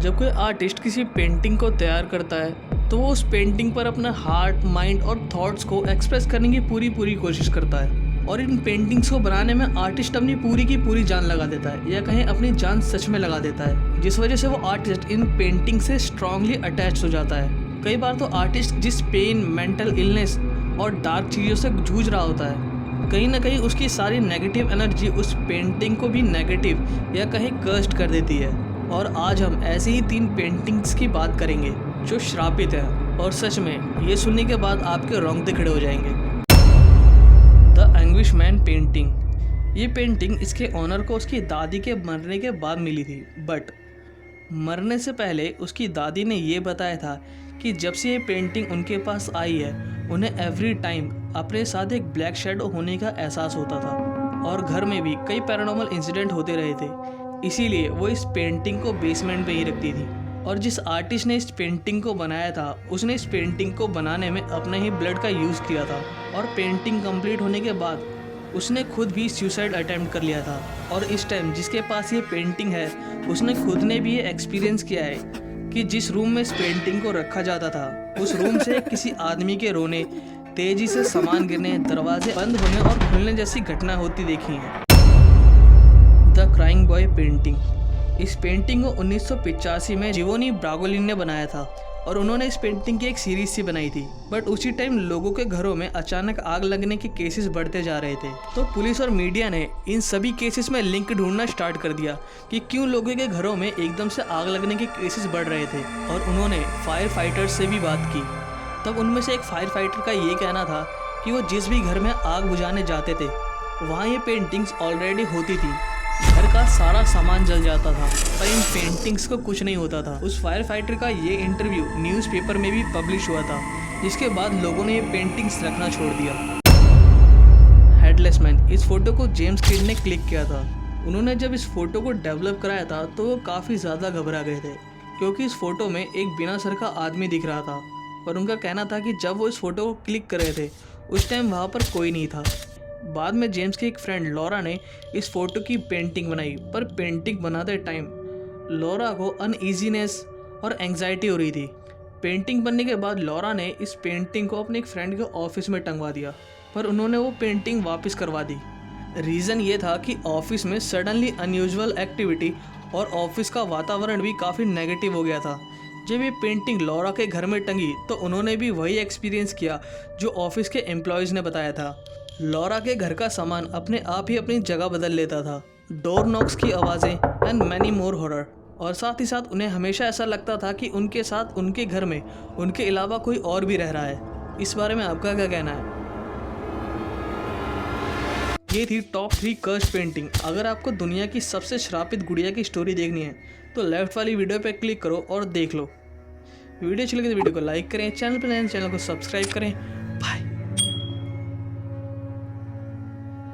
जब कोई आर्टिस्ट किसी पेंटिंग को तैयार करता है तो वो उस पेंटिंग पर अपना हार्ट, माइंड और थॉट्स को एक्सप्रेस करने की पूरी कोशिश करता है। और इन पेंटिंग्स को बनाने में आर्टिस्ट अपनी पूरी की पूरी जान लगा देता है, या कहीं अपनी जान सच में लगा देता है, जिस वजह से वो आर्टिस्ट इन पेंटिंग से स्ट्रांगली अटैच हो जाता है। कई बार तो आर्टिस्ट जिस पेन, मेंटल इलनेस और डार्क चीज़ों से जूझ रहा होता है, कहीं ना कहीं उसकी सारी नेगेटिव एनर्जी उस पेंटिंग को भी नेगेटिव या कहीं कर्स्ड कर देती है। और आज हम ऐसी ही 3 पेंटिंग्स की बात करेंगे जो श्रापित है, और सच में ये सुनने के बाद आपके रोंगटे खड़े हो जाएंगे। The anguish man painting. ये पेंटिंग इसके ऑनर को उसकी दादी के मरने के बाद मिली थी, बट मरने से पहले उसकी दादी ने ये बताया था कि जब से ये पेंटिंग उनके पास आई है, उन्हें एवरी टाइम अपने साथ एक ब्लैक शेडो होने का एहसास होता था, और घर में भी कई पैरानॉर्मल इंसिडेंट होते रहे थे। इसीलिए वो इस पेंटिंग को बेसमेंट में ही रखती थी। और जिस आर्टिस्ट ने इस पेंटिंग को बनाया था, उसने इस पेंटिंग को बनाने में अपने ही ब्लड का यूज़ किया था। और पेंटिंग कंप्लीट होने के बाद उसने खुद भी सुसाइड अटेम्प्ट कर लिया था। और इस टाइम जिसके पास ये पेंटिंग है, उसने खुद ने भी ये एक्सपीरियंस किया है कि जिस रूम में इस पेंटिंग को रखा जाता था, उस रूम से किसी आदमी के रोने, तेजी से सामान गिरने, दरवाजे बंद होने और खुलने जैसी घटना होती देखी है। The crying boy painting. इस पेंटिंग को 1985 में जिवोनी ब्रागोलिन ने बनाया था, और उन्होंने इस पेंटिंग की एक सीरीज सी बनाई थी। बट उसी टाइम लोगों के घरों में अचानक आग लगने के केसेस बढ़ते जा रहे थे, तो पुलिस और मीडिया ने इन सभी केसेस में लिंक ढूंढना स्टार्ट कर दिया कि क्यों लोगों के घरों में एकदम से आग लगने के केसेस बढ़ रहे थे। और उन्होंने फायर फाइटर्स से भी बात की। तब उनमें से एक फायर फाइटर का ये कहना था कि वो जिस भी घर में आग बुझाने जाते थे, वहाँ ये पेंटिंग्स ऑलरेडी होती थी। घर का सारा सामान जल जाता था, पर इन पेंटिंग्स को कुछ नहीं होता था। उस फायर फाइटर का ये इंटरव्यू न्यूज़पेपर में भी पब्लिश हुआ था, जिसके बाद लोगों ने ये पेंटिंग्स रखना छोड़ दिया। Headless man. इस फोटो को जेम्स किड ने क्लिक किया था। उन्होंने जब इस फोटो को डेवलप कराया था तो वो काफ़ी ज़्यादा घबरा गए थे, क्योंकि इस फोटो में एक बिना सर का आदमी दिख रहा था। और उनका कहना था कि जब वो इस फोटो को क्लिक कर रहे थे, उस टाइम वहाँ पर कोई नहीं था। बाद में जेम्स की एक फ्रेंड लॉरा ने इस फोटो की पेंटिंग बनाई, पर पेंटिंग बनाते टाइम लॉरा को अनईजीनेस और एंग्जाइटी हो रही थी। पेंटिंग बनने के बाद लॉरा ने इस पेंटिंग को अपने एक फ्रेंड के ऑफिस में टंगवा दिया, पर उन्होंने वो पेंटिंग वापस करवा दी। रीज़न ये था कि ऑफिस में सडनली अनयूजुअल एक्टिविटी और ऑफिस का वातावरण भी काफ़ी नेगेटिव हो गया था। जब ये पेंटिंग लॉरा के घर में टंगी तो उन्होंने भी वही एक्सपीरियंस किया जो ऑफिस के एम्प्लॉयज़ ने बताया था। लॉरा के घर का सामान अपने आप ही अपनी जगह बदल लेता था, डोर नॉक्स की आवाज़ें एंड मैनी मोर हॉरर। और साथ ही साथ उन्हें हमेशा ऐसा लगता था कि उनके साथ उनके घर में उनके अलावा कोई और भी रह रहा है। इस बारे में आपका क्या कहना है? ये थी टॉप 3 कर्स्ड पेंटिंग। अगर आपको दुनिया की सबसे श्रापित गुड़िया की स्टोरी देखनी है तो लेफ्ट वाली वीडियो पर क्लिक करो और देख लो। वीडियो अच्छी लगे तो वीडियो को लाइक करें, चैनल पर नए चैनल को सब्सक्राइब करें